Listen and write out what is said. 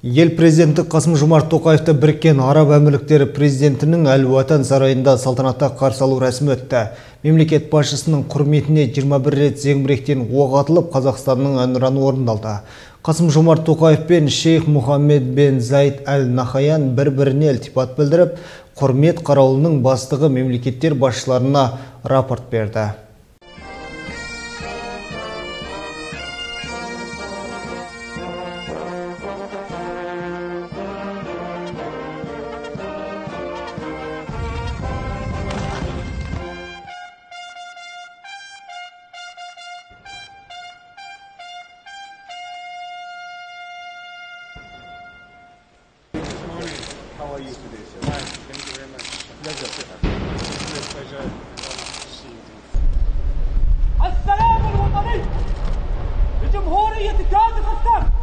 Ел президенті Қасым-Жомарт Тоқаевты Біріккен Араб Әмірліктері президентінің Әл-Уатан сарайында салтанатты қарсы алу рәсімі өтті. Мемлекет басшысының құрметіне 21 рет зеңбіректен оқ атылып, Қазақстанның әнұраны орындалды. Қасым-Жомарт Тоқаев пен Шейх Мұхаммед бен Заид Әл-Нахаян бір-біріне ілтипат білдіріп, құрмет қарауылының бастығы мемлекеттер басшыларына рапорт берді. How are you today, sir? Fine, thank you very much. Pleasure. It's a pleasure to see you. السلام الوطني لجمهورية كازاخستان.